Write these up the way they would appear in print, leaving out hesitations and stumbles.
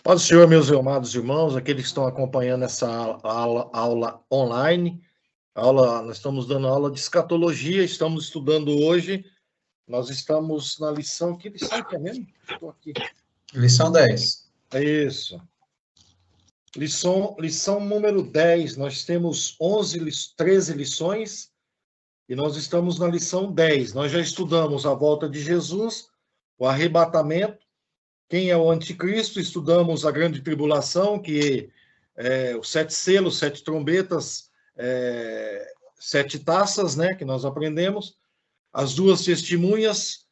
Paz do Senhor, meus amados irmãos, aqueles que estão acompanhando essa aula online. Nós estamos dando aula de escatologia, estamos estudando hoje. Nós estamos na lição. Que lição que é mesmo? Estou aqui. Lição 10. É isso. Lição número 10. Nós temos 13 lições e nós estamos na lição 10. Nós já estudamos a volta de Jesus, o arrebatamento, quem é o anticristo, estudamos a grande tribulação, que é os 7 selos, 7 trombetas, 7 taças, né, que nós aprendemos, as 2 testemunhas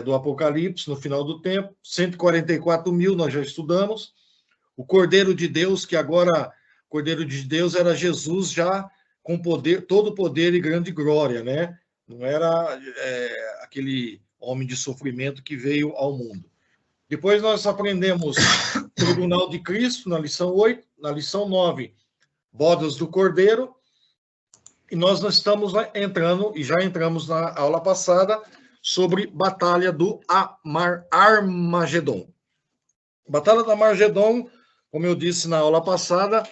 do Apocalipse no final do tempo, 144 mil nós já estudamos, o Cordeiro de Deus, que agora, o Cordeiro de Deus era Jesus já com poder, todo poder e grande glória, né, não era aquele homem de sofrimento que veio ao mundo. Depois nós aprendemos o Tribunal de Cristo, na lição 8, na lição 9, Bodas do Cordeiro, e nós estamos entrando, e já entramos na aula passada, sobre Batalha do Armagedon. Batalha do Armagedon, como eu disse na aula passada,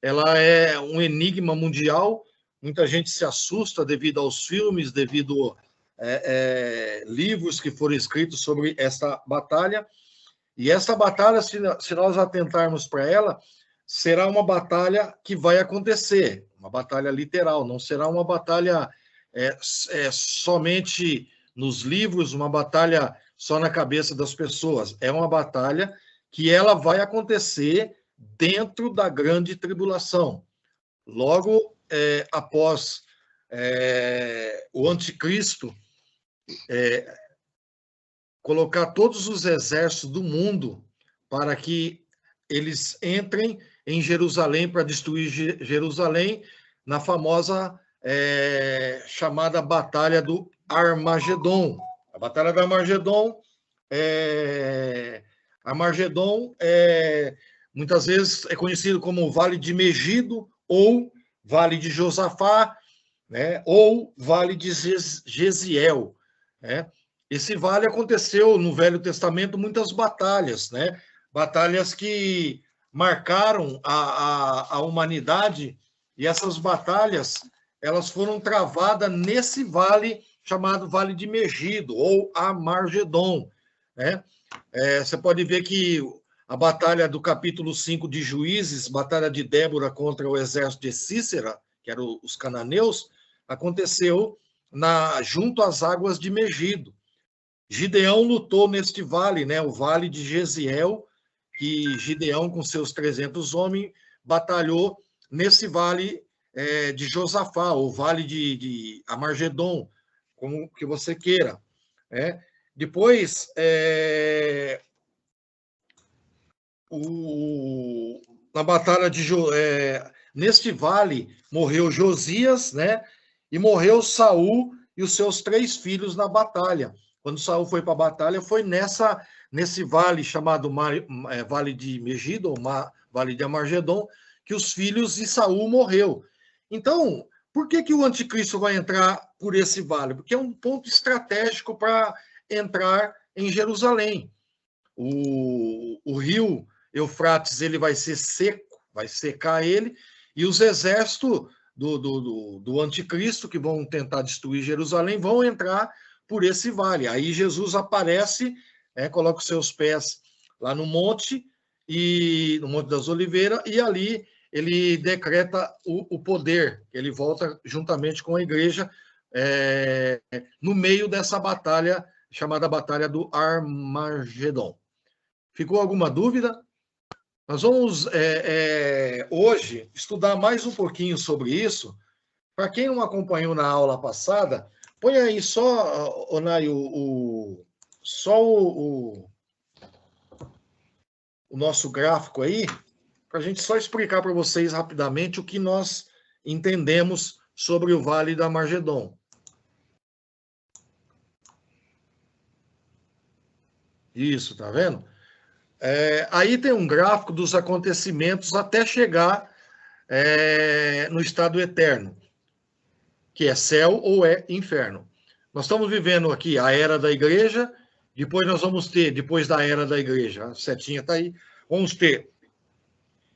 ela é um enigma mundial, muita gente se assusta devido aos filmes, devido livros que foram escritos sobre esta batalha, e essa batalha, se nós atentarmos para ela, será uma batalha que vai acontecer, uma batalha literal, não será uma batalha somente nos livros, uma batalha só na cabeça das pessoas, é uma batalha que ela vai acontecer dentro da grande tribulação, logo após o anticristo colocar todos os exércitos do mundo para que eles entrem em Jerusalém para destruir Jerusalém na famosa chamada Batalha do Armagedon. A Batalha do Armagedon muitas vezes é conhecido como Vale de Megido ou Vale de Josafá, né, ou Vale de Jeziel, né? Esse vale aconteceu no Velho Testamento muitas batalhas, né? Batalhas que marcaram a humanidade, e essas batalhas elas foram travadas nesse vale chamado Vale de Megido, ou Armagedon, né? Você pode ver que a batalha do capítulo 5 de Juízes, batalha de Débora contra o exército de Cícera, que eram os cananeus, aconteceu junto às águas de Megido. Gideão lutou neste vale, né, o vale de Jeziel, que Gideão, com seus 300 homens, batalhou nesse vale de Josafá, ou vale de Armagedon, como que você queira. Depois, na batalha de neste vale morreu Josias, né, e morreu Saul e os seus 3 filhos na batalha. Quando Saul foi para a batalha, foi nesse vale chamado Vale de Megido, ou Vale de Armagedon, que os filhos de Saul morreu. Então, por que o anticristo vai entrar por esse vale? Porque é um ponto estratégico para entrar em Jerusalém. O rio Eufrates ele vai ser seco, vai secar ele, e os exércitos do anticristo, que vão tentar destruir Jerusalém, vão entrar por esse vale. Aí Jesus aparece, coloca os seus pés lá no Monte das Oliveiras, e ali ele decreta o poder, ele volta juntamente com a igreja no meio dessa batalha, chamada Batalha do Armagedon. Ficou alguma dúvida? Nós vamos hoje estudar mais um pouquinho sobre isso. Para quem não acompanhou na aula passada, põe aí só, Onai, o nosso gráfico aí, para a gente só explicar para vocês rapidamente o que nós entendemos sobre o Vale da Armagedon. Isso, tá vendo? Aí tem um gráfico dos acontecimentos até chegar no estado eterno, que é céu ou é inferno. Nós estamos vivendo aqui a era da igreja, depois nós vamos ter, depois da era da igreja, a setinha está aí, Vamos ter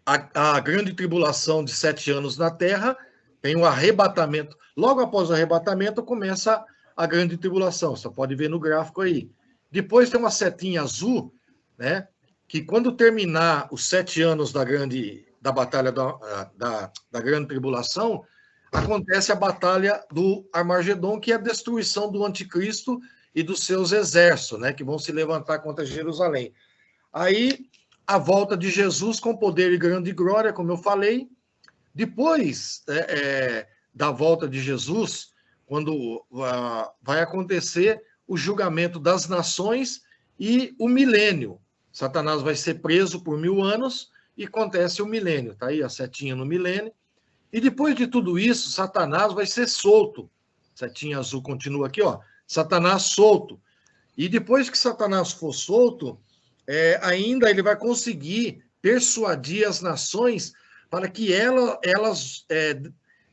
a grande tribulação de 7 anos na terra, tem o arrebatamento. Logo após o arrebatamento, começa a grande tribulação. Você pode ver no gráfico aí. Depois tem uma setinha azul, né? Que quando terminar os 7 anos da batalha da grande tribulação, acontece a batalha do Armagedon, que é a destruição do anticristo e dos seus exércitos, né? Que vão se levantar contra Jerusalém. Aí, a volta de Jesus com poder e grande glória, como eu falei. Depois da volta de Jesus, quando vai acontecer o julgamento das nações e o milênio. Satanás vai ser preso por 1000 anos e acontece o milênio. Está aí a setinha no milênio. E depois de tudo isso, Satanás vai ser solto. Setinha azul continua aqui, ó. Satanás solto. E depois que Satanás for solto, ainda ele vai conseguir persuadir as nações para que elas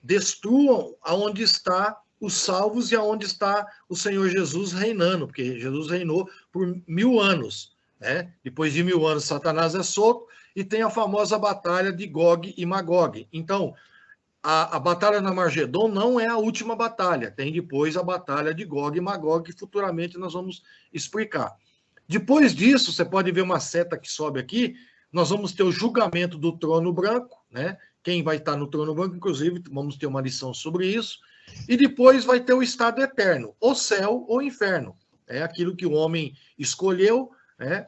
destruam aonde está os salvos e aonde está o Senhor Jesus reinando, porque Jesus reinou por 1000 anos. Né? Depois de 1000 anos, Satanás é solto e tem a famosa batalha de Gog e Magog. Então, a batalha na Armagedon não é a última batalha, tem depois a batalha de Gog e Magog, que futuramente nós vamos explicar. Depois disso, você pode ver uma seta que sobe aqui, nós vamos ter o julgamento do trono branco, né? Quem vai estar no trono branco, inclusive, vamos ter uma lição sobre isso. E depois vai ter o estado eterno, ou céu ou inferno. É aquilo que o homem escolheu, né?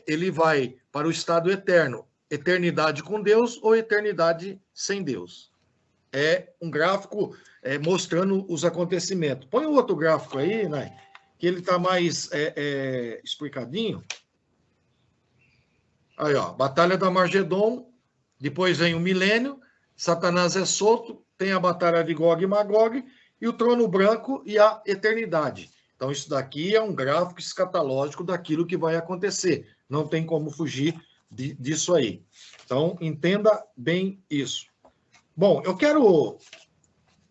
Ele vai para o estado eterno, eternidade com Deus ou eternidade sem Deus. É um gráfico mostrando os acontecimentos. Põe o outro gráfico aí, né? Que ele está mais explicadinho. Aí, ó, Batalha do Armagedon, depois vem o milênio, Satanás é solto, tem a batalha de Gog e Magog, e o trono branco e a eternidade. Então, isso daqui é um gráfico escatológico daquilo que vai acontecer. Não tem como fugir disso aí. Então, entenda bem isso. Bom, eu quero,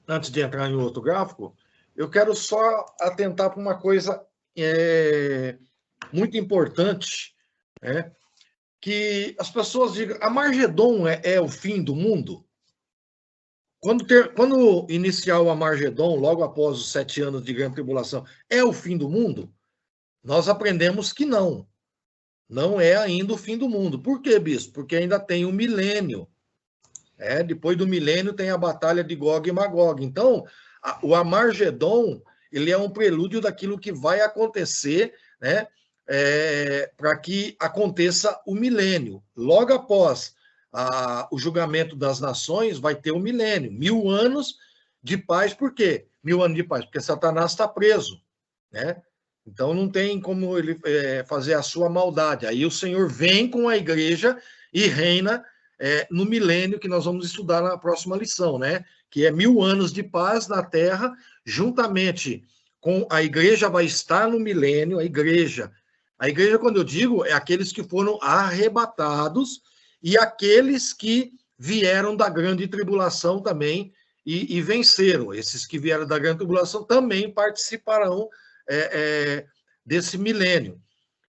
antes de entrar em outro gráfico, eu quero só atentar para uma coisa muito importante, né? Que as pessoas digam, Armagedon é o fim do mundo? Quando iniciar o Armagedon, logo após os 7 anos de grande tribulação, é o fim do mundo? Nós aprendemos que não. Não é ainda o fim do mundo. Por quê, bispo? Porque ainda tem o milênio. Depois do milênio tem a batalha de Gog e Magog. Então, o Armagedon, ele é um prelúdio daquilo que vai acontecer, né? Para que aconteça o milênio. Logo após o julgamento das nações, vai ter o milênio. 1000 anos de paz. Por quê? 1000 anos de paz? Porque Satanás está preso, né? Então não tem como ele fazer a sua maldade. Aí o Senhor vem com a igreja e reina no milênio, que nós vamos estudar na próxima lição, né? Que é 1000 anos de paz na terra, juntamente com a igreja vai estar no milênio, a igreja, quando eu digo, é aqueles que foram arrebatados e aqueles que vieram da grande tribulação também e venceram. Esses que vieram da grande tribulação também participarão desse milênio.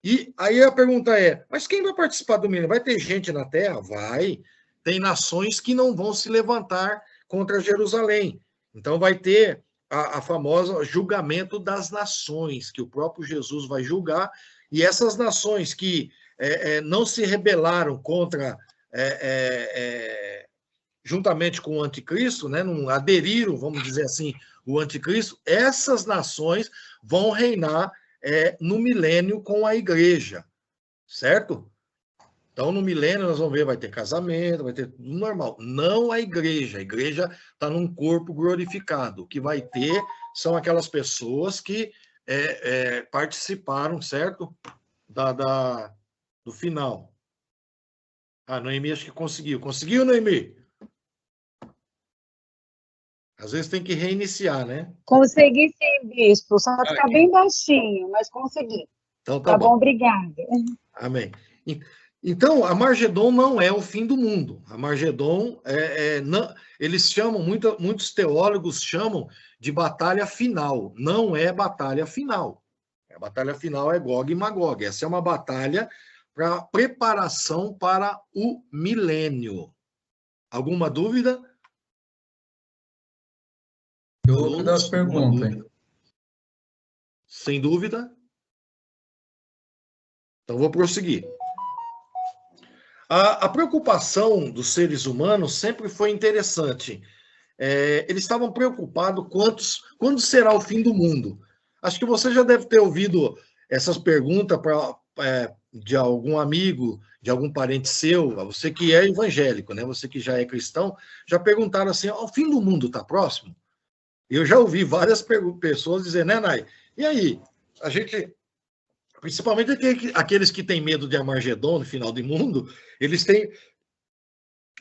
E aí a pergunta é, mas quem vai participar do milênio? Vai ter gente na Terra? Vai. Tem nações que não vão se levantar contra Jerusalém. Então vai ter a famosa julgamento das nações, que o próprio Jesus vai julgar, e essas nações que não se rebelaram contra, juntamente com o anticristo, né, não aderiram, vamos dizer assim, o anticristo, essas nações vão reinar no milênio com a igreja, certo? Então, no milênio, nós vamos ver, vai ter casamento, vai ter tudo normal. Não a igreja está num corpo glorificado. O que vai ter são aquelas pessoas que participaram, certo? Do final. Noemi acho que conseguiu. Conseguiu, Noemi? Às vezes tem que reiniciar, né? Consegui sim, bispo. Só ficar bem baixinho, mas consegui. Então tá bom. Obrigada. Amém. Então, Armagedon não é o fim do mundo. Armagedon, não, eles chamam, muitos teólogos chamam de batalha final. Não é batalha final. A batalha final é Gog e Magog. Essa é uma batalha para preparação para o milênio. Alguma dúvida? Dúvidas, perguntem. Sem dúvida? Então, vou prosseguir. A preocupação dos seres humanos sempre foi interessante. Eles estavam preocupados quando será o fim do mundo. Acho que você já deve ter ouvido essas perguntas de algum amigo, de algum parente seu, você que é evangélico, né? Você que já é cristão, já perguntaram assim: o fim do mundo está próximo? Eu já ouvi várias pessoas dizendo, né, Nai? E aí? A gente, principalmente aqueles que têm medo de Armagedon no final do mundo, eles têm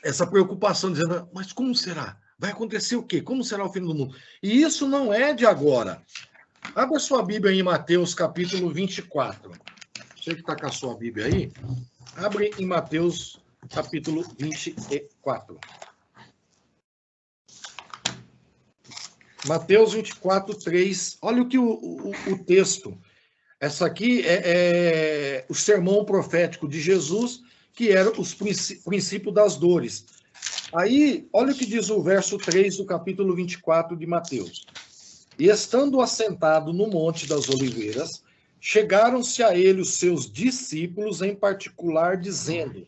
essa preocupação, dizendo, mas como será? Vai acontecer o quê? Como será o fim do mundo? E isso não é de agora. Abra sua Bíblia em Mateus, capítulo 24. Você que está com a sua Bíblia aí, abre em Mateus, capítulo 24. Mateus 24, 3. Olha o que o texto. Essa aqui é o sermão profético de Jesus, que era os princípios das dores. Aí, olha o que diz o verso 3 do capítulo 24 de Mateus. E estando assentado no Monte das Oliveiras, chegaram-se a ele os seus discípulos em particular, dizendo: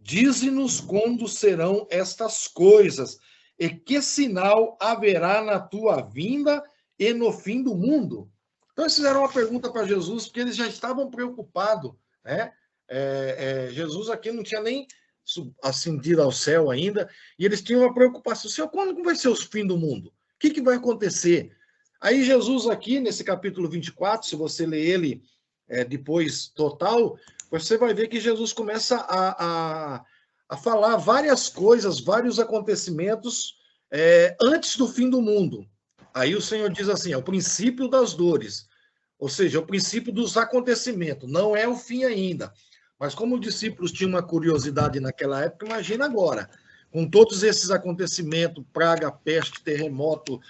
Dize-nos quando serão estas coisas, e que sinal haverá na tua vinda e no fim do mundo? Então, eles fizeram uma pergunta para Jesus, porque eles já estavam preocupados, né? Jesus aqui não tinha nem ascendido ao céu ainda, e eles tinham uma preocupação: Senhor, quando vai ser o fim do mundo? O que vai acontecer? Aí Jesus aqui, nesse capítulo 24, se você ler ele depois total, você vai ver que Jesus começa a falar várias coisas, vários acontecimentos antes do fim do mundo. Aí o Senhor diz assim, é o princípio das dores, ou seja, é o princípio dos acontecimentos, não é o fim ainda. Mas como os discípulos tinham uma curiosidade naquela época, imagina agora, com todos esses acontecimentos, praga, peste, terremoto,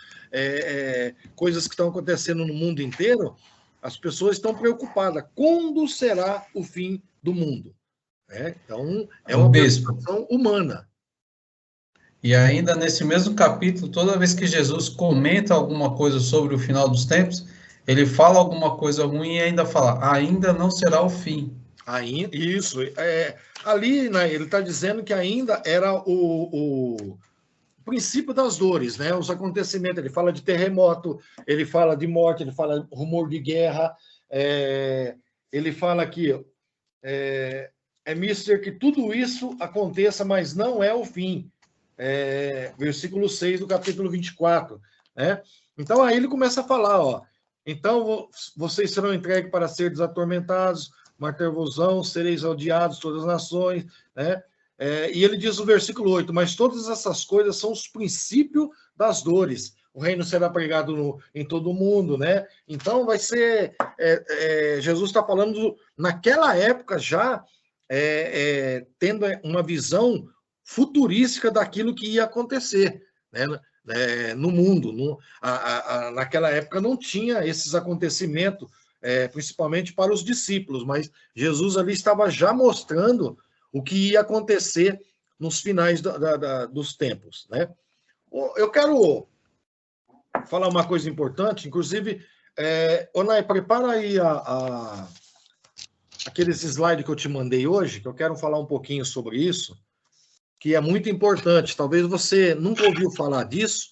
coisas que estão acontecendo no mundo inteiro, as pessoas estão preocupadas. Quando será o fim do mundo? Então, é uma preocupação humana. E ainda nesse mesmo capítulo, toda vez que Jesus comenta alguma coisa sobre o final dos tempos, ele fala alguma coisa ruim e ainda fala, ainda não será o fim. Isso. Ali, né, ele está dizendo que ainda era o princípio das dores, né? Os acontecimentos. Ele fala de terremoto, ele fala de morte, ele fala de rumor de guerra. Ele fala aqui, mister, que tudo isso aconteça, mas não é o fim. Versículo 6 do capítulo 24. Né? Então, aí ele começa a falar, então vocês serão entregues para ser desatormentados, matar-vos-ão, sereis odiados todas as nações, né? E ele diz no versículo 8, mas todas essas coisas são os princípios das dores. O reino será pregado em todo o mundo, né? Então vai ser... Jesus está falando, naquela época já, tendo uma visão futurística daquilo que ia acontecer, né? No mundo. Naquela época não tinha esses acontecimentos, principalmente para os discípulos, mas Jesus ali estava já mostrando o que ia acontecer nos finais dos tempos, né? Eu quero falar uma coisa importante, inclusive, Onai, prepara aí aqueles slides que eu te mandei hoje, que eu quero falar um pouquinho sobre isso, que é muito importante. Talvez você nunca ouviu falar disso,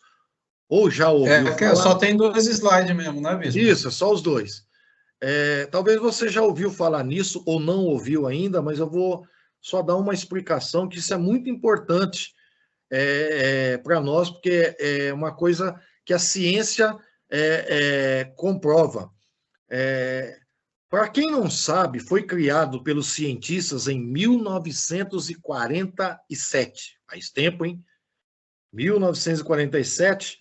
ou já ouviu falar. Só tem 2 slides mesmo, né, Bispo? Isso, é só os 2. Talvez você já ouviu falar nisso, ou não ouviu ainda, mas eu vou só dar uma explicação, que isso é muito importante para nós, porque é uma coisa que a ciência comprova. Para quem não sabe, foi criado pelos cientistas em 1947. Faz tempo, hein? 1947.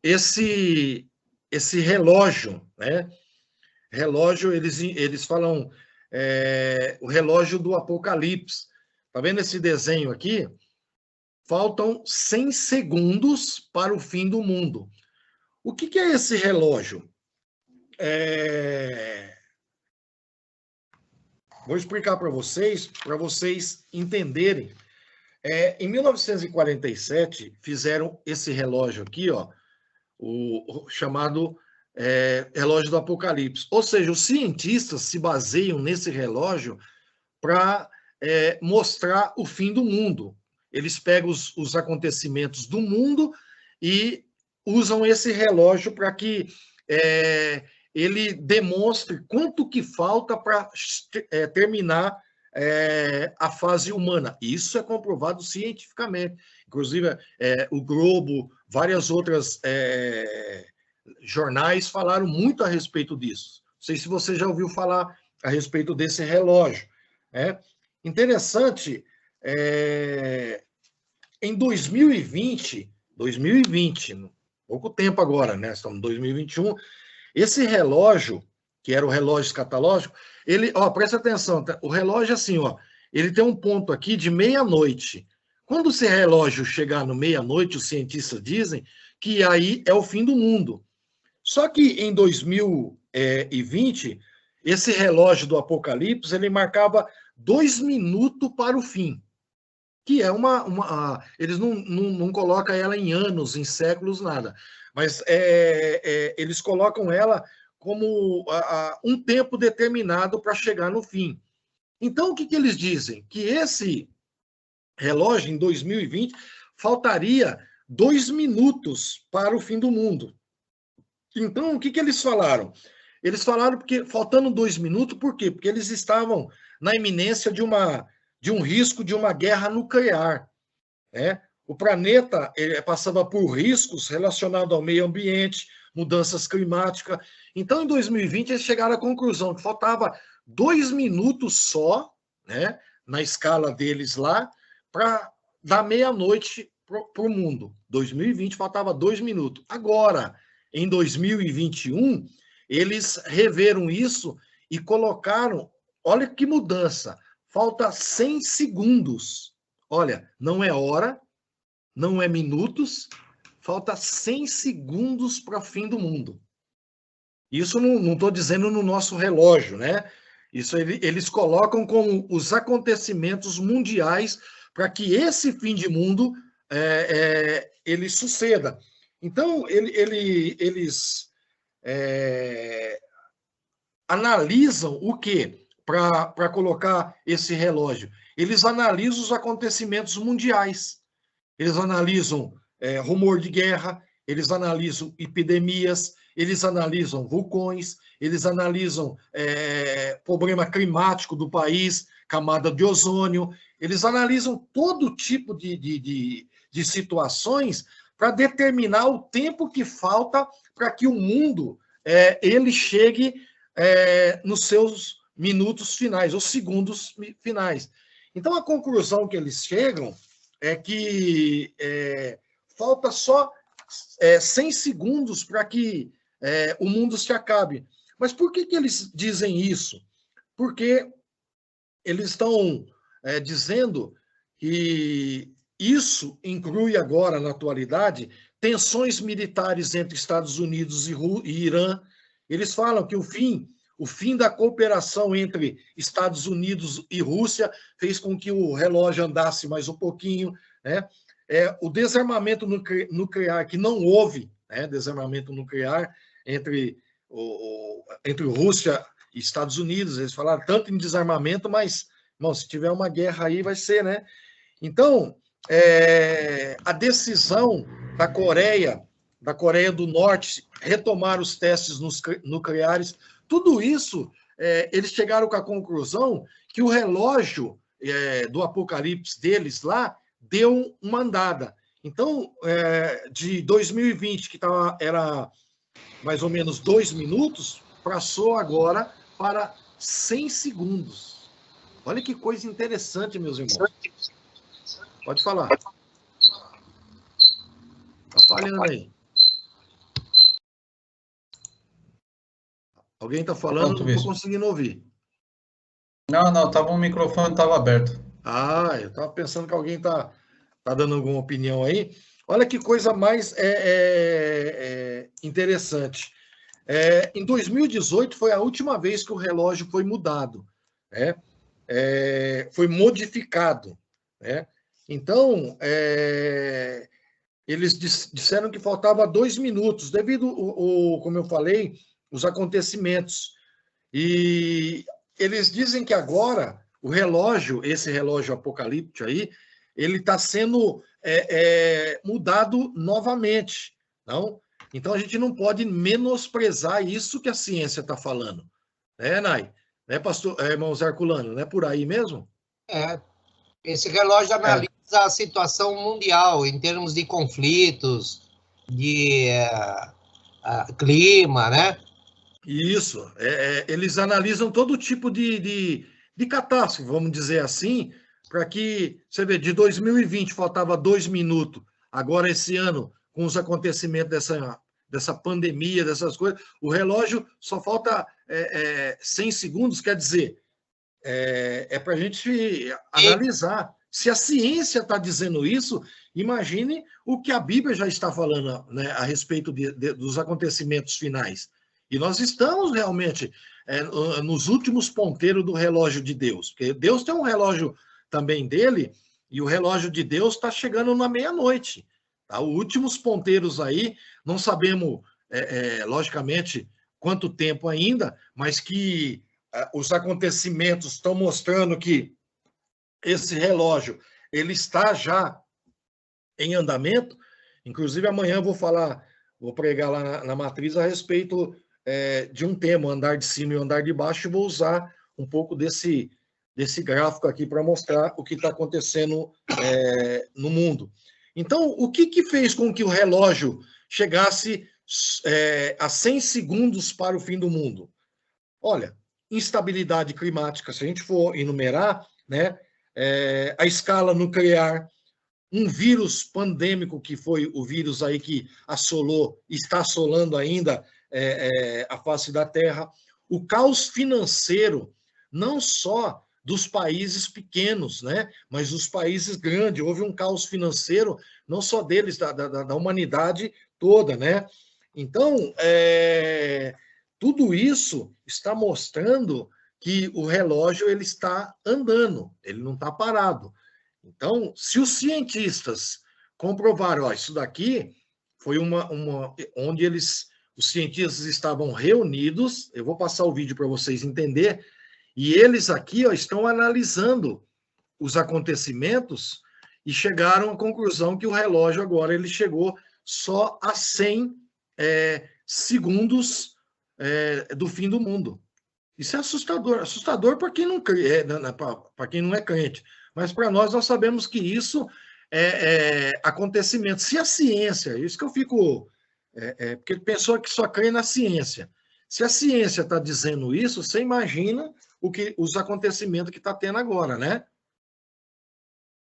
Esse relógio, né? Relógio, eles falam o relógio do Apocalipse. Tá vendo esse desenho aqui? Faltam 100 segundos para o fim do mundo. O que é esse relógio? Vou explicar para vocês entenderem. Em 1947, fizeram esse relógio aqui, ó, o chamado relógio do Apocalipse. Ou seja, os cientistas se baseiam nesse relógio para mostrar o fim do mundo. Eles pegam os acontecimentos do mundo e usam esse relógio para que ele demonstre quanto que falta para terminar a fase humana. Isso é comprovado cientificamente. Inclusive, o Globo, várias outras jornais falaram muito a respeito disso. Não sei se você já ouviu falar a respeito desse relógio. Interessante, em 2020, pouco tempo agora, né? Estamos em 2021, esse relógio, que era o relógio escatológico, ele, presta atenção, o relógio assim, ele tem um ponto aqui de meia-noite. Quando esse relógio chegar no meia-noite, os cientistas dizem que aí é o fim do mundo. Só que em 2020, esse relógio do Apocalipse, ele marcava 2 minutos para o fim, que é eles não colocam ela em anos, em séculos, nada, mas eles colocam ela como um tempo determinado para chegar no fim. Então, o que eles dizem? Que esse relógio, em 2020, faltaria 2 minutos para o fim do mundo. Então, o que eles falaram? Eles falaram porque faltando 2 minutos, por quê? Porque eles estavam na iminência de um risco de uma guerra nuclear. O planeta passava por riscos relacionados ao meio ambiente, mudanças climáticas. Então, em 2020, eles chegaram à conclusão que faltava 2 minutos só, né, na escala deles lá, para dar meia-noite para o mundo. 2020 faltava 2 minutos. Agora, em 2021, eles reveram isso e colocaram, olha que mudança, falta 100 segundos. Olha, não é hora, não é minutos, falta 100 segundos para o fim do mundo. Isso não estou dizendo no nosso relógio, né? Isso eles colocam como os acontecimentos mundiais para que esse fim de mundo ele suceda. Então, eles analisam o quê? Para colocar esse relógio. Eles analisam os acontecimentos mundiais. Eles analisam rumor de guerra, eles analisam epidemias, eles analisam vulcões, eles analisam problema climático do país, camada de ozônio, eles analisam todo tipo de situações para determinar o tempo que falta para que o mundo ele chegue nos seus minutos finais, ou segundos finais. Então, a conclusão que eles chegam é que falta só 100 segundos para que o mundo se acabe. Mas por que eles dizem isso? Porque eles estão dizendo que isso inclui agora, na atualidade, tensões militares entre Estados Unidos e Irã. Eles falam que o fim da cooperação entre Estados Unidos e Rússia fez com que o relógio andasse mais um pouquinho, né? O desarmamento nuclear, que não houve, né, desarmamento nuclear entre Rússia e Estados Unidos. Eles falaram tanto em desarmamento, mas, bom, se tiver uma guerra aí, vai ser, né? Então, a decisão da Coreia do Norte retomar os testes nucleares, tudo isso, eles chegaram com a conclusão que o relógio do Apocalipse deles lá deu uma andada. Então, de 2020, que era mais ou menos 2 minutos, passou agora para 100 segundos. Olha que coisa interessante, meus irmãos. Pode falar. Está falhando aí. Alguém está falando? Não estou conseguindo ouvir. Não, o microfone estava aberto. Eu estava pensando que alguém está dando alguma opinião aí. Olha que coisa mais interessante. Em 2018 foi a última vez que o relógio foi mudado. foi modificado, né? Então, eles disseram que faltava 2 minutos, devido, como eu falei, os acontecimentos. E eles dizem que agora o relógio, esse relógio apocalíptico aí, ele está sendo mudado novamente, não? Então a gente não pode menosprezar isso que a ciência está falando, né, Nai? Né, pastor, irmão Zé Herculano, não é por aí mesmo? Esse relógio analisa a situação mundial em termos de conflitos, de clima, né? Isso. Eles analisam todo tipo de catástrofe, vamos dizer assim, para que, você vê, de 2020 faltava 2 minutos, agora esse ano, com os acontecimentos dessa pandemia, dessas coisas, o relógio só falta 100 segundos, quer dizer, para a gente analisar. Se a ciência está dizendo isso, imagine o que a Bíblia já está falando, né, a respeito dos acontecimentos finais. E nós estamos realmente nos últimos ponteiros do relógio de Deus, porque Deus tem um relógio também dele, e o relógio de Deus está chegando na meia-noite. Tá? Os últimos ponteiros aí, não sabemos, logicamente, quanto tempo ainda, mas que os acontecimentos estão mostrando que esse relógio ele está já em andamento. Inclusive, amanhã eu vou pregar lá na matriz a respeito de um tema, o andar de cima e o andar de baixo, e vou usar um pouco desse gráfico aqui para mostrar o que está acontecendo no mundo. Então, o que fez com que o relógio chegasse a 100 segundos para o fim do mundo? Olha, instabilidade climática, se a gente for enumerar, né, a escala nuclear, um vírus pandêmico, que foi o vírus aí que assolou, está assolando ainda a face da Terra, o caos financeiro, não só dos países pequenos, né, mas dos países grandes. Houve um caos financeiro, não só deles, da humanidade toda, né? Então, tudo isso está mostrando que o relógio ele está andando, ele não está parado. Então, se os cientistas comprovaram, ó, isso daqui foi onde os cientistas estavam reunidos, eu vou passar o vídeo para vocês entenderem, e eles aqui, ó, estão analisando os acontecimentos e chegaram à conclusão que o relógio agora ele chegou só a 100 segundos do fim do mundo. Isso é assustador para quem não crê, para quem não é crente. Mas para nós sabemos que isso é acontecimento. Se a ciência, isso que eu fico, porque pessoa que só crê na ciência. Se a ciência está dizendo isso, você imagina os acontecimentos que está tendo agora, né?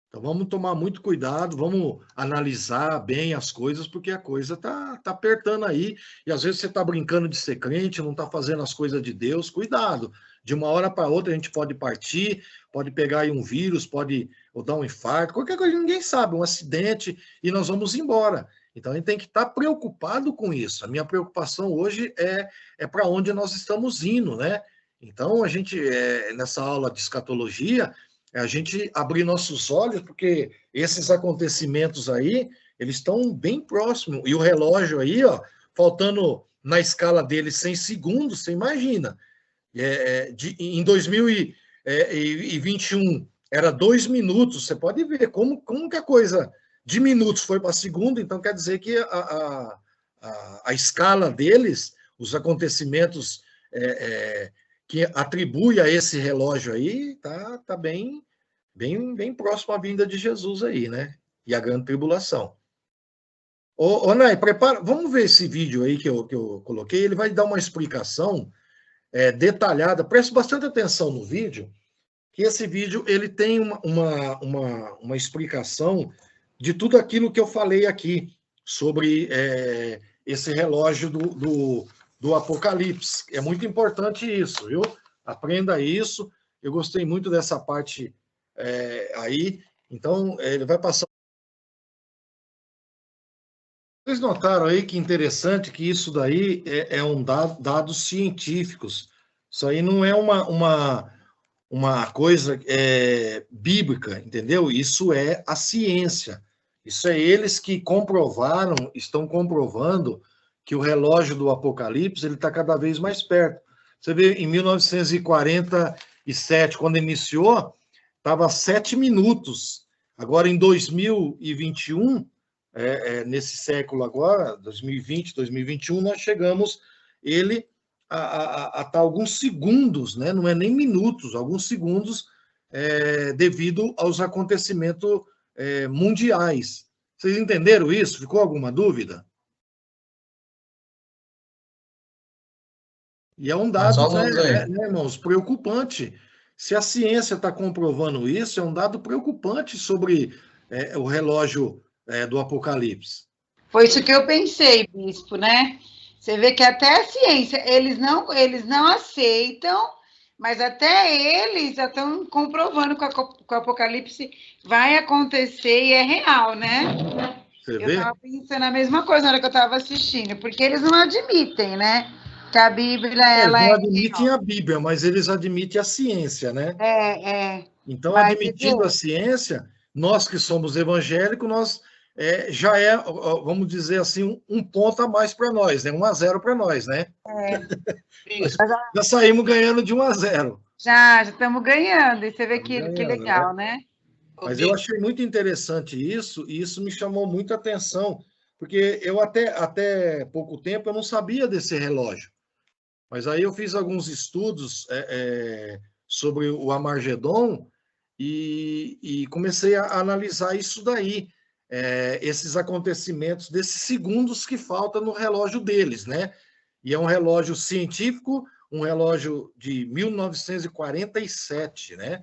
Então vamos tomar muito cuidado, vamos analisar bem as coisas, porque a coisa tá apertando aí, e às vezes você está brincando de ser crente, não está fazendo as coisas de Deus, cuidado. De uma hora para outra a gente pode partir, pode pegar aí um vírus, pode dar um infarto, qualquer coisa, ninguém sabe, um acidente, e nós vamos embora. Então a gente tem que estar preocupado com isso. A minha preocupação hoje é para onde nós estamos indo, né? Então a gente, nessa aula de escatologia, a gente abrir nossos olhos, porque esses acontecimentos aí, eles estão bem próximos. E o relógio aí, ó, faltando na escala dele 100 segundos, você imagina. Em 2021, era 2 minutos. Você pode ver como que a coisa de minutos foi para segundo. Então, quer dizer que a escala deles, os acontecimentos que atribui a esse relógio aí, tá bem próximo à vinda de Jesus aí, né? E a grande tribulação. Ô Nai, prepara, vamos ver esse vídeo aí que eu coloquei, ele vai dar uma explicação detalhada, preste bastante atenção no vídeo, que esse vídeo ele tem uma explicação de tudo aquilo que eu falei aqui, sobre esse relógio do Apocalipse. É muito importante isso, viu? Aprenda isso. Eu gostei muito dessa parte aí. Então, ele vai passar. Vocês notaram aí que interessante que isso daí é um dados científicos. Isso aí não é uma coisa bíblica, entendeu? Isso é a ciência. Isso é eles que comprovaram, estão comprovando que o relógio do Apocalipse ele está cada vez mais perto. Você vê, em 1947, quando iniciou, estava 7 minutos. Agora, em 2021, nesse século agora, 2020, 2021, nós chegamos ele a estar alguns segundos, né? Não é nem minutos, alguns segundos, devido aos acontecimentos mundiais. Vocês entenderam isso? Ficou alguma dúvida? E é um dado, né, irmãos, preocupante. Se a ciência está comprovando isso, é um dado preocupante sobre o relógio do Apocalipse. Foi isso que eu pensei, bispo, né? Você vê que até a ciência, eles não aceitam, mas até eles já estão comprovando que o Apocalipse vai acontecer e é real, né? Você vê? Eu estava pensando a mesma coisa na hora que eu estava assistindo, porque eles não admitem, né? Que a Bíblia, ela eles não admitem a Bíblia, mas eles admitem a ciência, né? Então, mas, admitindo a ciência, nós que somos evangélicos, nós já vamos dizer assim, um ponto a mais para nós, né? 1-0 para nós, né? Já saímos ganhando de 1-0. Já estamos ganhando, e você vê que legal, né? Mas eu achei muito interessante isso, e isso me chamou muita atenção, porque eu até pouco tempo eu não sabia desse relógio. Mas aí eu fiz alguns estudos sobre o Armagedon e comecei a analisar isso daí, esses acontecimentos, desses segundos que faltam no relógio deles, né? E é um relógio científico, um relógio de 1947, né?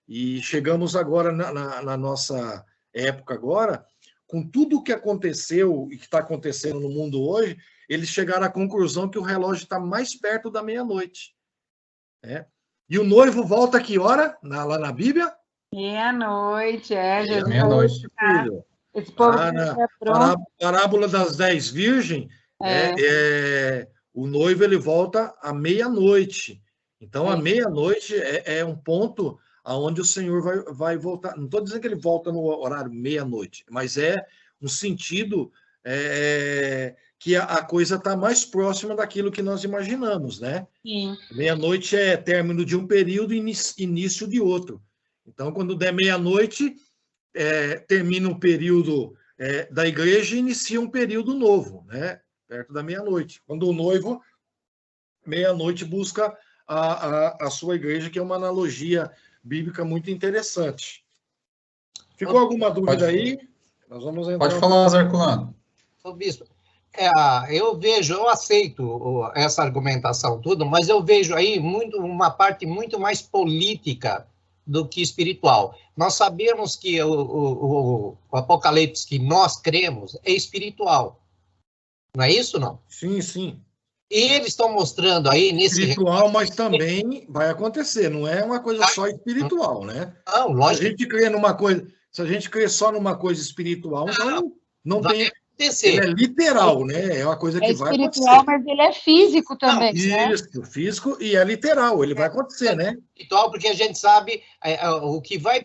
E chegamos agora na nossa época agora, com tudo o que aconteceu e que está acontecendo no mundo hoje, eles chegaram à conclusão que o relógio está mais perto da meia-noite. Né? E o noivo volta a que hora? Lá na Bíblia? Meia-noite, Jesus. Meia-noite. Esse povo Parábola das 10 virgens, o noivo ele volta à meia-noite. Então, a meia-noite é um ponto aonde o Senhor vai voltar. Não estou dizendo que ele volta no horário meia-noite, mas é um sentido que a coisa está mais próxima daquilo que nós imaginamos, né? Sim. Meia-noite é término de um período e início de outro. Então, quando der meia-noite, termina um período da igreja e inicia um período novo, né? Perto da meia-noite. Quando o noivo, meia-noite, busca a sua igreja, que é uma analogia bíblica muito interessante. Ficou alguma dúvida aí? Nós vamos entrar. Pode falar, Zarculano. Ô, bispo, eu aceito essa argumentação tudo, mas eu vejo aí uma parte muito mais política do que espiritual. Nós sabemos que o Apocalipse que nós cremos é espiritual. Não é isso, não? Sim, sim. E eles estão mostrando aí nesse... Espiritual, mas também vai acontecer. Não é uma coisa só espiritual, né? Não, lógico. Se a gente crê numa coisa... Se a gente crê só numa coisa espiritual, então não tem... Ele é literal, né? É uma coisa que vai acontecer. É espiritual, mas ele é físico também, né? Isso, físico e é literal. Ele vai acontecer, né? Espiritual, porque a gente sabe o que vai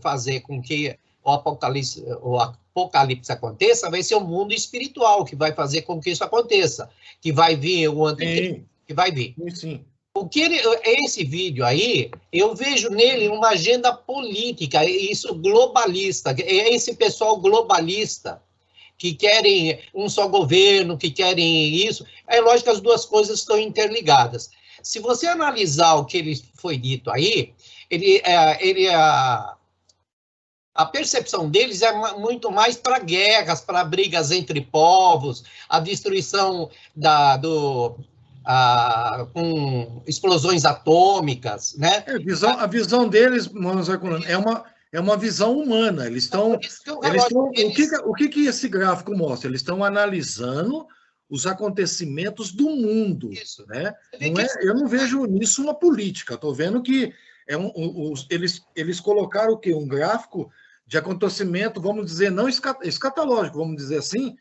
fazer com que o Apocalipse aconteça vai ser o mundo espiritual que vai fazer com que isso aconteça. Que vai vir o anticristo, que vai vir. Sim. Esse vídeo aí, eu vejo nele uma agenda política, isso globalista, esse pessoal globalista, que querem um só governo, que querem isso. É lógico que as duas coisas estão interligadas. Se você analisar o que foi dito aí, a percepção deles é muito mais para guerras, para brigas entre povos, a destruição com explosões atômicas, né? A visão deles, é uma visão humana. Eles estão. O que esse gráfico mostra? Eles estão analisando os acontecimentos do mundo. Isso. Né? Eu não vejo nisso uma política. Estou vendo que eles colocaram o quê? Um gráfico de acontecimento, vamos dizer, não escatológico, vamos dizer assim,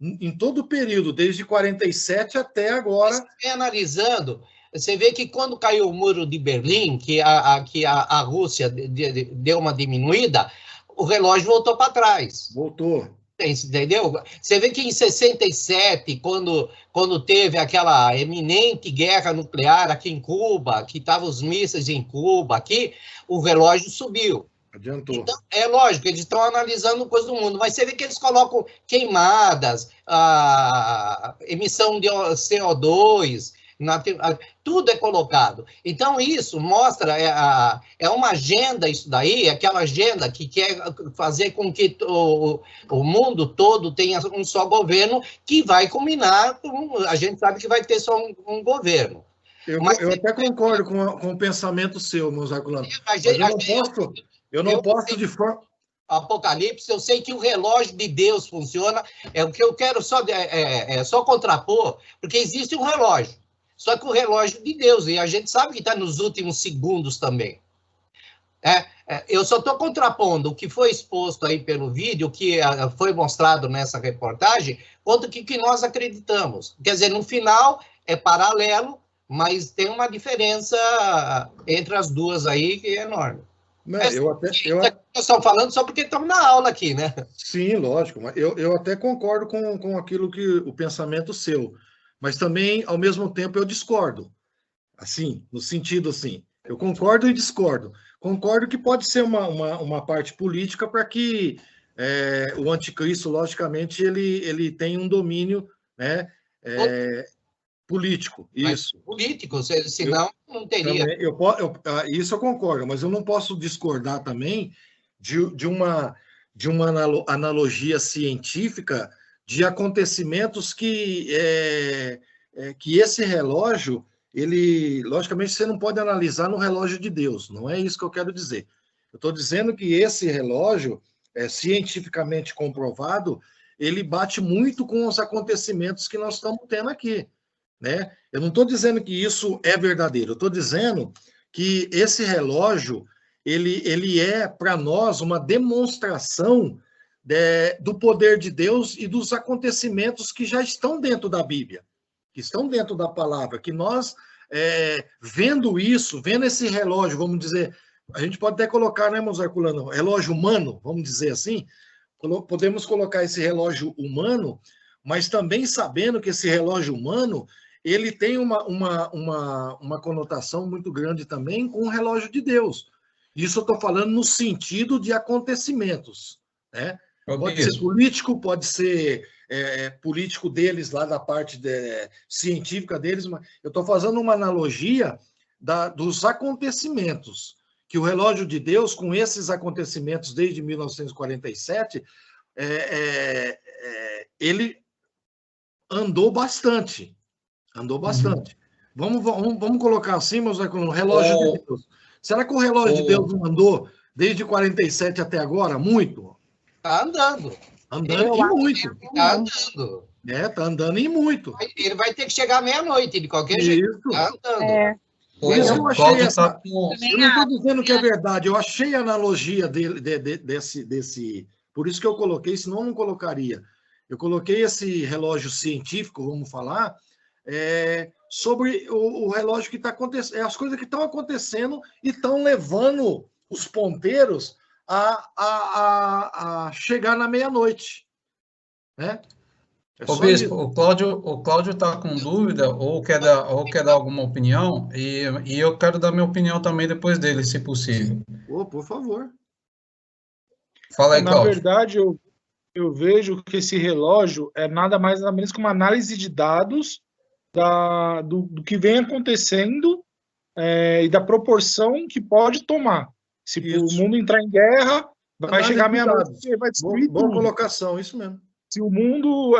em todo o período, desde 47 até agora. Você vem analisando Você vê que quando caiu o muro de Berlim, que a Rússia deu uma diminuída, o relógio voltou para trás. Voltou. Entendeu? Você vê que em 67, quando teve aquela eminente guerra nuclear aqui em Cuba, que estavam os mísseis em Cuba, aqui, o relógio subiu. Adiantou. Então, é lógico, eles estão analisando coisa do mundo, mas você vê que eles colocam queimadas, emissão de CO2, tudo é colocado. Então, isso mostra, é uma agenda, isso daí, aquela agenda que quer fazer com que o mundo todo tenha um só governo, que vai culminar, a gente sabe que vai ter só um governo. Eu até concordo com o pensamento seu, meus Herculano. Mas eu não posso de forma... Apocalipse, eu sei que o relógio de Deus funciona, é o que eu quero só contrapor, porque existe um relógio, só que o relógio de Deus, e a gente sabe que está nos últimos segundos também. Eu só estou contrapondo o que foi exposto aí pelo vídeo, o que foi mostrado nessa reportagem, contra o que nós acreditamos. Quer dizer, no final é paralelo, mas tem uma diferença entre as duas aí que é enorme. Nós estamos falando só porque estamos na aula aqui, né? Sim, lógico. Mas eu até concordo com aquilo que o pensamento seu, mas também, ao mesmo tempo, eu discordo. Assim, no sentido assim, eu concordo e discordo. Concordo que pode ser uma parte política para que o anticristo, logicamente, ele tenha um domínio, né, político. Isso. Mas político, senão não teria. Isso eu concordo, mas eu não posso discordar também de uma analogia científica de acontecimentos que esse relógio, logicamente, você não pode analisar no relógio de Deus, não é isso que eu quero dizer. Eu estou dizendo que esse relógio, cientificamente comprovado, ele bate muito com os acontecimentos que nós estamos tendo aqui, né? Eu não estou dizendo que isso é verdadeiro, eu estou dizendo que esse relógio, ele é, para nós, uma demonstração do poder de Deus e dos acontecimentos que já estão dentro da Bíblia, que estão dentro da palavra, que nós, vendo isso, vendo esse relógio, vamos dizer, a gente pode até colocar, né, meus Herculano, relógio humano, vamos dizer assim, podemos colocar esse relógio humano, mas também sabendo que esse relógio humano, ele tem uma conotação muito grande também com o relógio de Deus. Isso eu estou falando no sentido de acontecimentos, né? Pode ser político, pode ser político deles, lá da parte científica deles, mas eu estou fazendo uma analogia dos acontecimentos, que o relógio de Deus, com esses acontecimentos desde 1947, ele andou bastante. Andou bastante. Vamos colocar assim, meus Herculano, o relógio de Deus. Será que o relógio de Deus não andou desde 47 até agora? Muito? Está andando. Andando e muito. Está andando. Está andando e muito. Ele vai ter que chegar à meia-noite, de qualquer jeito. Está andando. Eu não estou dizendo que é verdade, eu achei a analogia desse. Por isso que eu coloquei, senão eu não colocaria. Eu coloquei esse relógio científico, vamos falar, sobre o relógio que está acontecendo, as coisas que estão acontecendo e estão levando os ponteiros a chegar na meia-noite, né? Ô, Bispo, o Cláudio está com dúvida ou quer dar alguma opinião, e eu quero dar minha opinião também depois dele, se possível. Por favor. Fala aí, Cláudio. Na verdade, eu vejo que esse relógio é nada mais nada menos que uma análise de dados do que vem acontecendo e da proporção que pode tomar. Se o mundo entrar em guerra, vai chegar meia-noite e vai destruir tudo. Boa colocação, isso mesmo. Se o mundo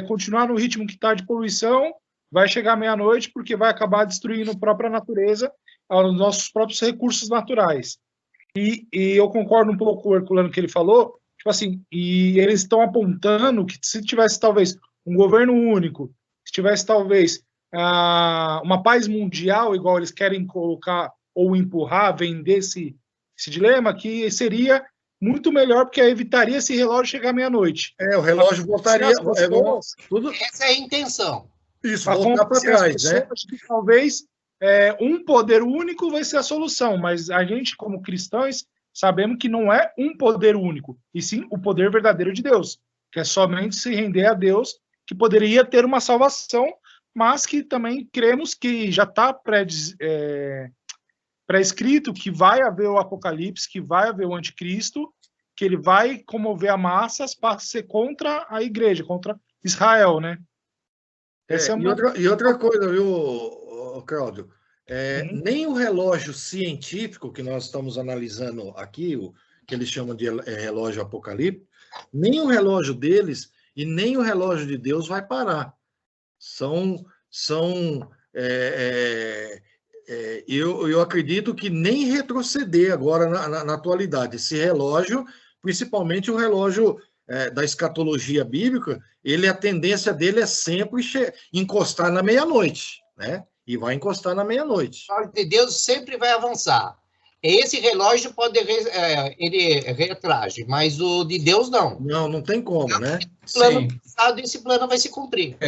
continuar no ritmo que está de poluição, vai chegar meia-noite porque vai acabar destruindo a própria natureza, os nossos próprios recursos naturais. E eu concordo um pouco com o Herculano que ele falou, tipo assim, e eles estão apontando que se tivesse talvez um governo único, se tivesse talvez uma paz mundial, igual eles querem colocar ou empurrar, vender esse dilema, que seria muito melhor, porque evitaria esse relógio chegar meia-noite. O relógio voltaria. Essa é a intenção. Isso, voltar para trás, né? Que talvez um poder único vai ser a solução, mas a gente, como cristãos, sabemos que não é um poder único, e sim o poder verdadeiro de Deus, que é somente se render a Deus, que poderia ter uma salvação, mas que também cremos que já está pré-escrito que vai haver o Apocalipse, que vai haver o Anticristo, que ele vai comover as massas para ser contra a igreja, contra Israel, né? E outra coisa, viu, Cláudio? Nem o relógio científico que nós estamos analisando aqui, o que eles chamam de relógio apocalíptico, nem o relógio deles e nem o relógio de Deus vai parar. Eu acredito que nem retroceder agora na atualidade. Esse relógio, principalmente o relógio da escatologia bíblica, a tendência dele é sempre encostar na meia-noite, né? E vai encostar na meia-noite. O relógio de Deus sempre vai avançar. Esse relógio pode ele retrage, mas o de Deus não. Não tem como, né? Esse plano vai se cumprir.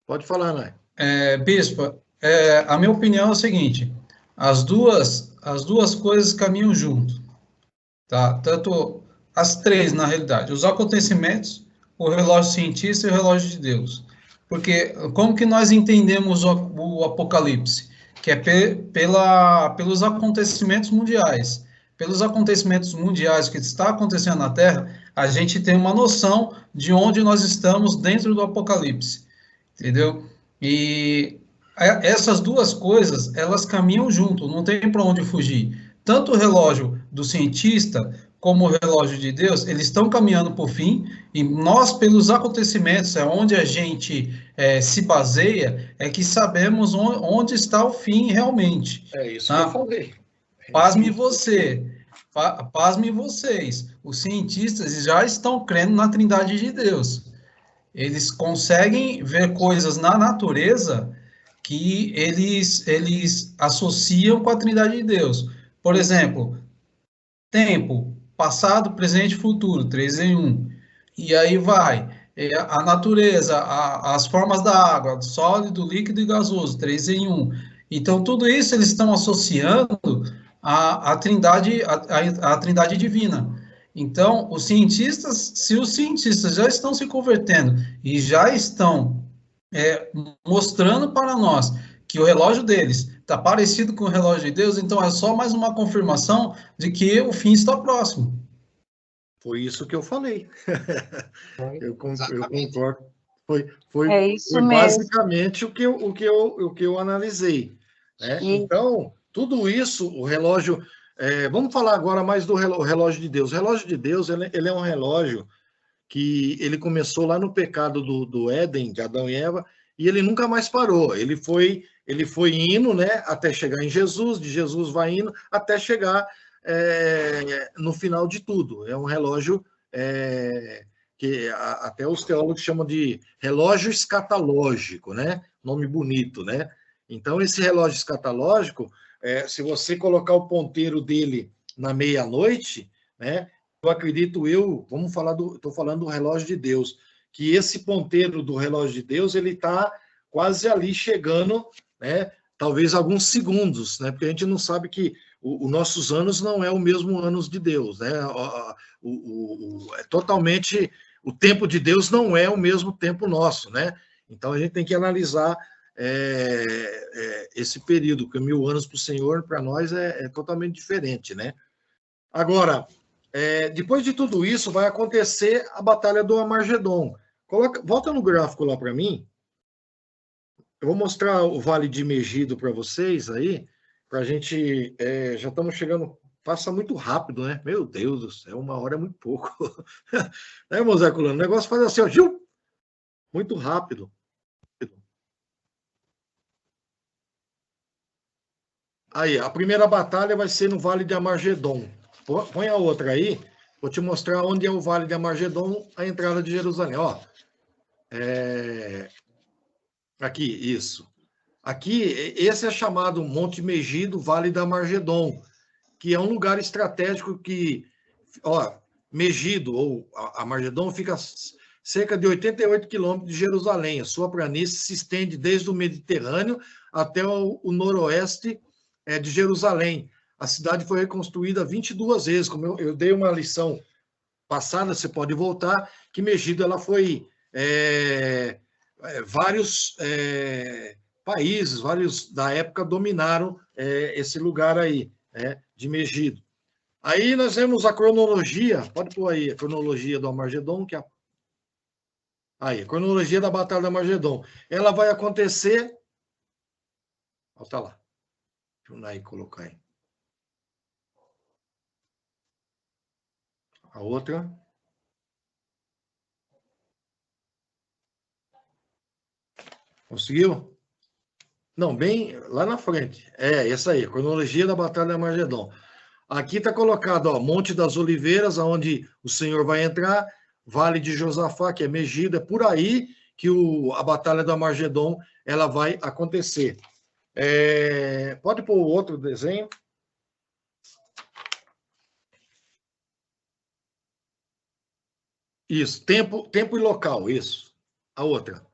Pode falar, Nay. Bispo, a minha opinião é o seguinte: as duas coisas caminham junto, tá? Tanto as três, na realidade, os acontecimentos, o relógio cientista e o relógio de Deus. Porque como que nós entendemos o Apocalipse? Que é pelos acontecimentos mundiais. Pelos acontecimentos mundiais que está acontecendo na Terra, a gente tem uma noção de onde nós estamos dentro do Apocalipse. Entendeu? E essas duas coisas, elas caminham junto, não tem para onde fugir. Tanto o relógio do cientista como o relógio de Deus, eles estão caminhando por fim, e nós, pelos acontecimentos, onde a gente se baseia, é que sabemos onde está o fim realmente. É isso que eu falei. Pasme vocês, os cientistas já estão crendo na Trindade de Deus. Eles conseguem ver coisas na natureza que eles associam com a Trindade de Deus. Por exemplo, tempo, passado, presente e futuro, 3 em 1. E aí vai a natureza, as formas da água, sólido, líquido e gasoso, 3 em 1. Então, tudo isso eles estão associando à Trindade, à Trindade divina. Então, se os cientistas já estão se convertendo e já estão mostrando para nós que o relógio deles está parecido com o relógio de Deus, então é só mais uma confirmação de que o fim está próximo. Foi isso que eu falei. Eu concordo. Foi basicamente o que eu analisei. Né? Então, tudo isso, o relógio... vamos falar agora mais do relógio de Deus. O relógio de Deus ele é um relógio que ele começou lá no pecado do Éden, de Adão e Eva, e ele nunca mais parou. Ele foi indo, né, até chegar em Jesus, de Jesus vai indo, até chegar no final de tudo. É um relógio que até os teólogos chamam de relógio escatológico, né? Nome bonito, né? Então, esse relógio escatológico, se você colocar o ponteiro dele na meia-noite, né? Estou falando do relógio de Deus, que esse ponteiro do relógio de Deus, ele está quase ali chegando, né? Talvez alguns segundos, né? Porque a gente não sabe que os nossos anos não é o mesmo anos de Deus, né? Totalmente, o tempo de Deus não é o mesmo tempo nosso, né? Então a gente tem que analisar esse período, porque 1000 anos para o Senhor, para nós, é totalmente diferente, né? Agora, depois de tudo isso, vai acontecer a Batalha do Armagedon. Volta no gráfico lá para mim. Eu vou mostrar o Vale de Megido para vocês aí, para a gente... já estamos chegando... Passa muito rápido, né? Meu Deus do céu, 1 hora é muito pouco. Né, Mosé Culano? O negócio faz assim, ó, muito rápido. Aí, a primeira batalha vai ser no Vale de Armagedon. Põe a outra aí, vou te mostrar onde é o Vale de Armagedon, a entrada de Jerusalém. Ó, aqui, isso. Aqui, esse é chamado Monte Megido, Vale de Armagedon, que é um lugar estratégico que, ó, Megido ou Armagedon cerca de 88 quilômetros de Jerusalém. A sua planície se estende desde o Mediterrâneo até o noroeste de Jerusalém. A cidade foi reconstruída 22 vezes, como eu dei uma lição passada, você pode voltar, que Megido ela foi vários países, vários da época dominaram esse lugar aí, de Megido. Aí nós vemos a cronologia, pode pôr aí a cronologia do Armagedon, que aí, a cronologia da Batalha do Armagedon. Ela vai acontecer, tá lá, deixa eu aí colocar aí. A outra. Conseguiu? Não, bem lá na frente. Essa aí, cronologia da Batalha de Armagedon. Aqui está colocado, ó, Monte das Oliveiras, onde o Senhor vai entrar, Vale de Josafá, que é Megido, é por aí que a Batalha do Armagedon ela vai acontecer. Pode pôr o outro desenho. Isso, tempo e local, isso. A outra.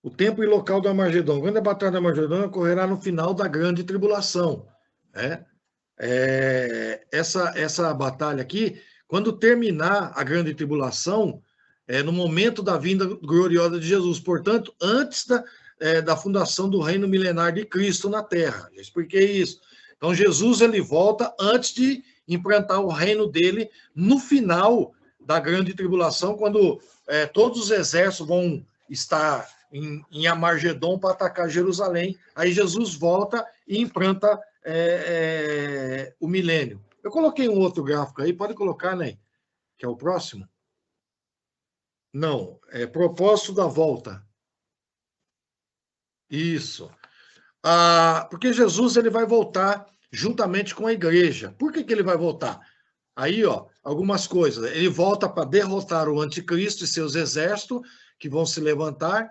O tempo e local do Armagedon. Quando a Batalha do Armagedon ocorrerá no final da grande tribulação. Essa batalha aqui, quando terminar a grande tribulação, no momento da vinda gloriosa de Jesus. Portanto, antes da fundação do reino milenar de Cristo na Terra. Já expliquei isso. Então, Jesus ele volta antes de implantar o reino dele no final da grande tribulação, quando todos os exércitos vão estar em Armagedon para atacar Jerusalém. Aí Jesus volta e implanta o milênio. Eu coloquei um outro gráfico aí, pode colocar, né? Que é o próximo. Não, propósito da volta. Isso. Porque Jesus ele vai voltar juntamente com a igreja. Por que ele vai voltar? Aí, ó, algumas coisas. Ele volta para derrotar o anticristo e seus exércitos, que vão se levantar,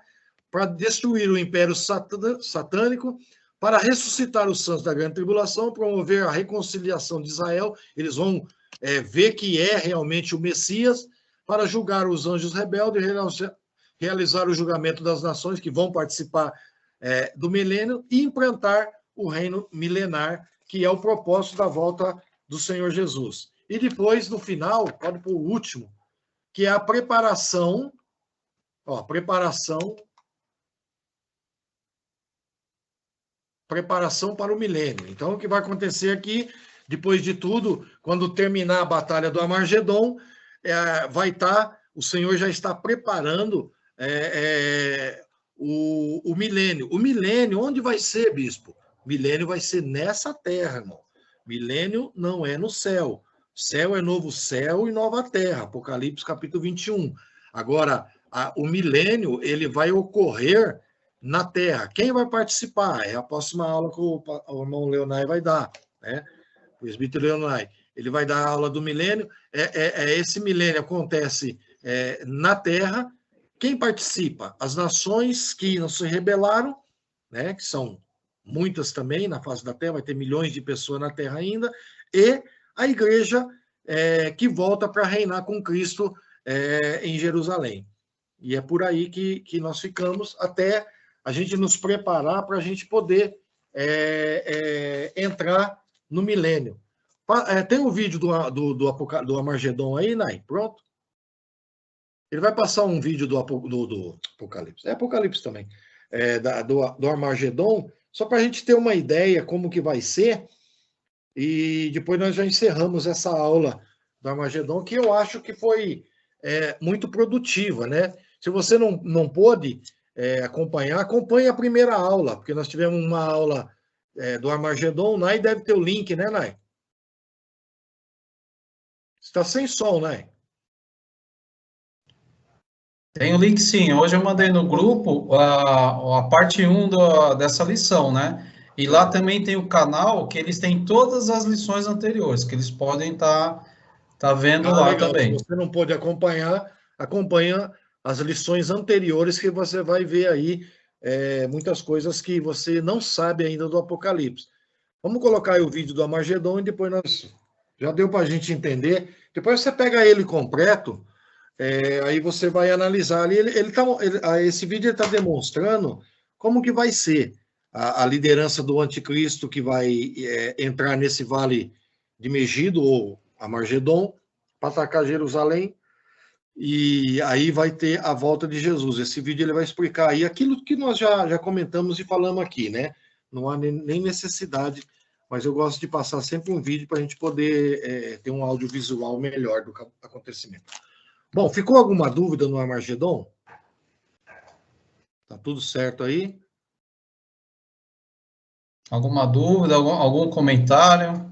para destruir o império satânico, para ressuscitar os santos da grande tribulação, promover a reconciliação de Israel. Eles vão ver que é realmente o Messias, para julgar os anjos rebeldes e realizar o julgamento das nações que vão participar do milênio e implantar o reino milenar, que é o propósito da volta do Senhor Jesus. E depois, no final, pode pôr o último, que é a preparação, preparação para o milênio. Então, o que vai acontecer aqui, depois de tudo, quando terminar a Batalha do Armagedon, o Senhor já está preparando o milênio. O milênio, onde vai ser, bispo? O milênio vai ser nessa terra, irmão. Milênio não é no céu. Céu é novo céu e nova terra. Apocalipse capítulo 21. Agora, o milênio, ele vai ocorrer na terra. Quem vai participar? É a próxima aula que o irmão Leonai vai dar, né? O presbítero Leonai. Ele vai dar a aula do milênio. Esse milênio acontece na terra. Quem participa? As nações que não se rebelaram, né, que são muitas também na face da terra, vai ter milhões de pessoas na terra ainda, e a igreja que volta para reinar com Cristo em Jerusalém. E é por aí que nós ficamos até a gente nos preparar para a gente poder entrar no milênio. Tem o vídeo do Armagedon aí, Nai? Pronto? Ele vai passar um vídeo do Apocalipse. Apocalipse também. Do Armagedon, só para a gente ter uma ideia como que vai ser. E depois nós já encerramos essa aula do Armagedon, que eu acho que foi muito produtiva, né? Se você não pôde acompanhar, acompanhe a primeira aula, porque nós tivemos uma aula do Armagedon. Nai deve ter o link, né, Nai? Está sem som, Nai? Tem o link, sim. Hoje eu mandei no grupo a parte 1 dessa lição, né? E lá também tem o canal que eles têm todas as lições anteriores, que eles podem estar vendo lá legal. também. Se você não pôde acompanhar, acompanha as lições anteriores, que você vai ver aí muitas coisas que você não sabe ainda do Apocalipse. Vamos colocar aí o vídeo do Armagedon e depois já deu para a gente entender. Depois você pega ele completo, Aí você vai analisar ali. Esse vídeo está demonstrando como que vai ser a liderança do anticristo que vai entrar nesse vale de Megido, ou Amargedon, para atacar Jerusalém. E aí vai ter a volta de Jesus. Esse vídeo ele vai explicar aí aquilo que nós já comentamos e falamos aqui, né? Não há nem necessidade, mas eu gosto de passar sempre um vídeo para a gente poder ter um audiovisual melhor do acontecimento. Bom, ficou alguma dúvida no Amargedon? Tá tudo certo aí? Alguma dúvida, algum comentário?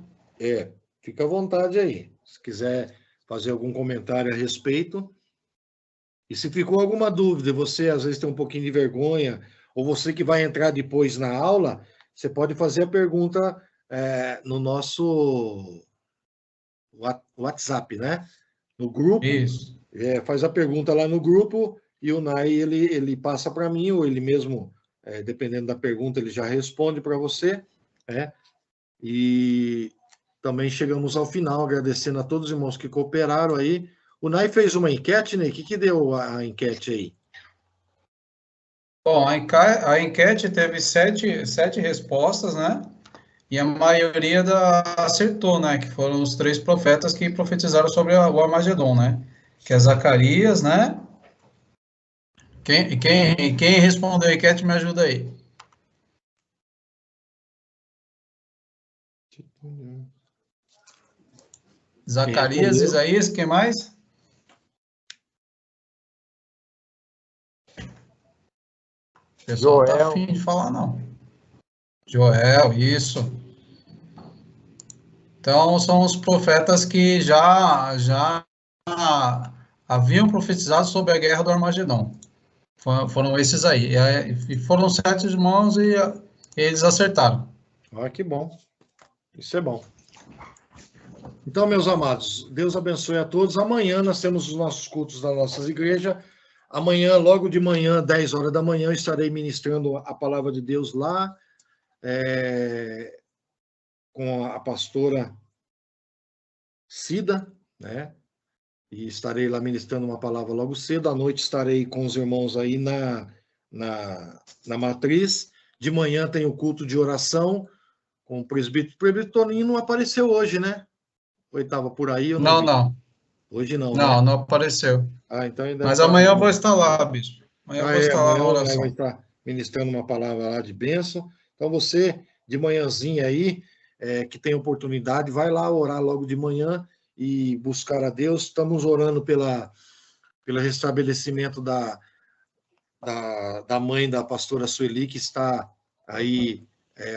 Fica à vontade aí. Se quiser fazer algum comentário a respeito. E se ficou alguma dúvida, você às vezes tem um pouquinho de vergonha, ou você que vai entrar depois na aula, você pode fazer a pergunta no nosso WhatsApp, né? No grupo. Isso. Faz a pergunta lá no grupo e o Nai, ele passa para mim, ou ele mesmo, dependendo da pergunta, ele já responde para você, né? E também chegamos ao final, agradecendo a todos os irmãos que cooperaram aí. O Nai fez uma enquete, né? O que deu a enquete aí? Bom, a enquete teve sete respostas, né? E a maioria acertou, né? Que foram os 3 profetas que profetizaram sobre o Armagedon, né? Que é Zacarias, né? Quem respondeu a enquete, me ajuda aí. Zacarias, Isaías, quem mais? O pessoal não tá afim de falar, não. Joel, isso. Então, são os profetas que já haviam profetizado sobre a guerra do Armagedon. Foram esses aí. E foram 7 irmãos e eles acertaram. Que bom. Isso é bom. Então, meus amados, Deus abençoe a todos. Amanhã nós temos os nossos cultos das nossas igrejas. Amanhã, logo de manhã, 10 horas da manhã, estarei ministrando a palavra de Deus lá, com a pastora Cida, né? E estarei lá ministrando uma palavra logo cedo. À noite estarei com os irmãos aí na matriz. De manhã tem o culto de oração com o presbítero. O presbítero Toninho não apareceu hoje, né? Ou ele estava por aí? Não. Hoje não, Não, né? não apareceu. Então ainda mas amanhã eu vou estar lá, bispo. Amanhã eu vou estar lá na oração. Vai estar ministrando uma palavra lá de bênção. Então você, de manhãzinha aí, que tem oportunidade, vai lá orar logo de manhã e buscar a Deus. Estamos orando pelo restabelecimento da mãe da pastora Sueli, que está aí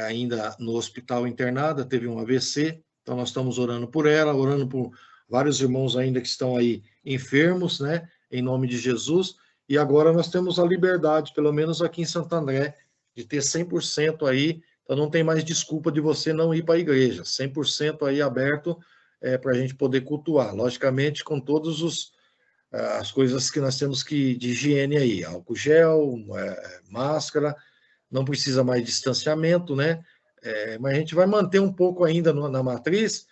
ainda no hospital internada, teve um AVC. Então nós estamos orando por ela, orando por vários irmãos ainda que estão aí enfermos, né? Em nome de Jesus. E agora nós temos a liberdade, pelo menos aqui em Santo André, de ter 100% aí. Então não tem mais desculpa de você não ir para a igreja. 100% aí aberto para a gente poder cultuar. Logicamente, com todas as coisas que nós temos de higiene aí. Álcool gel, máscara, não precisa mais distanciamento, né? Mas a gente vai manter um pouco ainda na matriz.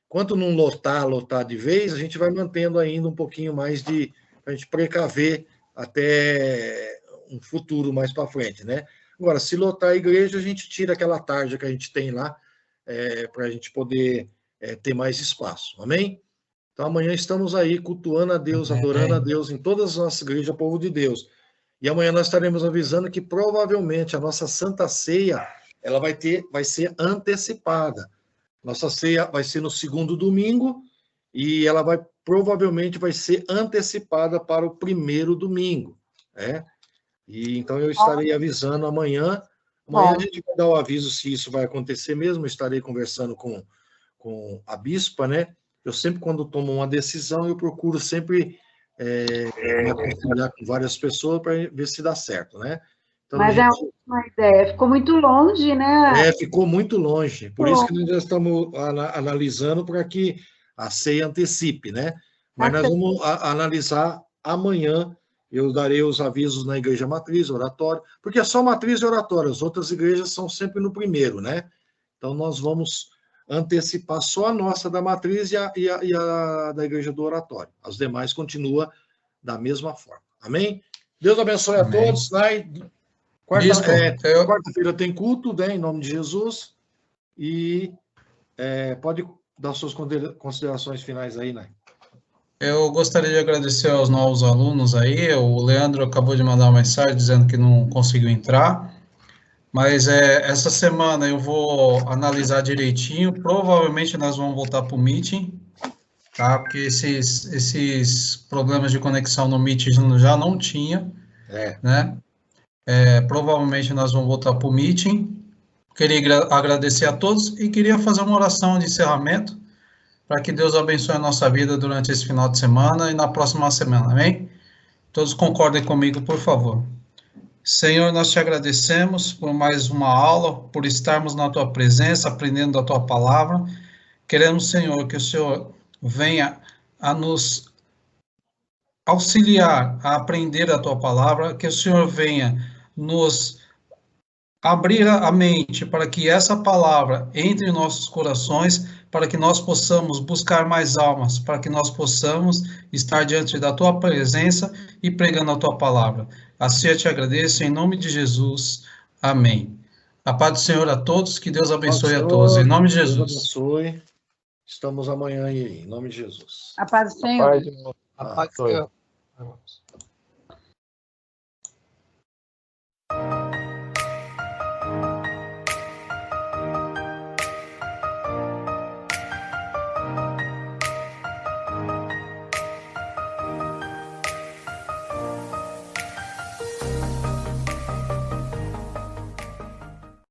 Enquanto não lotar de vez, a gente vai mantendo ainda um pouquinho mais para a gente precaver até um futuro mais para frente, né? Agora, se lotar a igreja, a gente tira aquela tarja que a gente tem lá para a gente poder ter mais espaço. Amém? Então, amanhã estamos aí cultuando a Deus, adorando a Deus em todas as nossas igrejas, povo de Deus. E amanhã nós estaremos avisando que provavelmente a nossa Santa Ceia ela vai ser antecipada. Nossa ceia vai ser no segundo domingo e ela provavelmente vai ser antecipada para o primeiro domingo, né? E então eu estarei avisando amanhã. Amanhã a gente vai dar o aviso se isso vai acontecer mesmo. Eu estarei conversando com a bispa, né? Eu sempre, quando tomo uma decisão, eu procuro sempre me aconselhar com várias pessoas para ver se dá certo, né? Então, mas é uma ideia. Ficou muito longe, né? Ficou muito longe. Por isso que nós já estamos analisando para que a ceia antecipe, né? Mas nós vamos analisar amanhã. Eu darei os avisos na igreja matriz, oratório, porque é só matriz e oratório. As outras igrejas são sempre no primeiro, né? Então nós vamos antecipar só a nossa da matriz e a da igreja do oratório. As demais continua da mesma forma. Amém? Deus abençoe Amém. a todos. Né? Bispo, Quarta-feira tem culto, né, em nome de Jesus. E pode dar suas considerações finais aí, né? Eu gostaria de agradecer aos novos alunos aí. O Leandro acabou de mandar uma mensagem dizendo que não conseguiu entrar. Mas essa semana eu vou analisar direitinho. Provavelmente nós vamos voltar para o Meeting, tá? Porque esses problemas de conexão no Meeting já não tinha, né? Provavelmente nós vamos voltar para o Meeting. Queria agradecer a todos e queria fazer uma oração de encerramento para que Deus abençoe a nossa vida durante esse final de semana e na próxima semana, amém? Todos concordem comigo, por favor. Senhor, nós te agradecemos por mais uma aula, por estarmos na tua presença, aprendendo da tua palavra. Queremos, Senhor, que o Senhor venha a nos auxiliar a aprender a tua palavra, que o Senhor venha nos abrir a mente para que essa palavra entre em nossos corações, para que nós possamos buscar mais almas, para que nós possamos estar diante da tua presença e pregando a tua palavra. Assim eu te agradeço, em nome de Jesus. Amém. A paz do Senhor a todos, que Deus abençoe a todos, em nome de Jesus. Deus abençoe. Estamos amanhã aí, em nome de Jesus. A paz do Senhor. A paz do Senhor.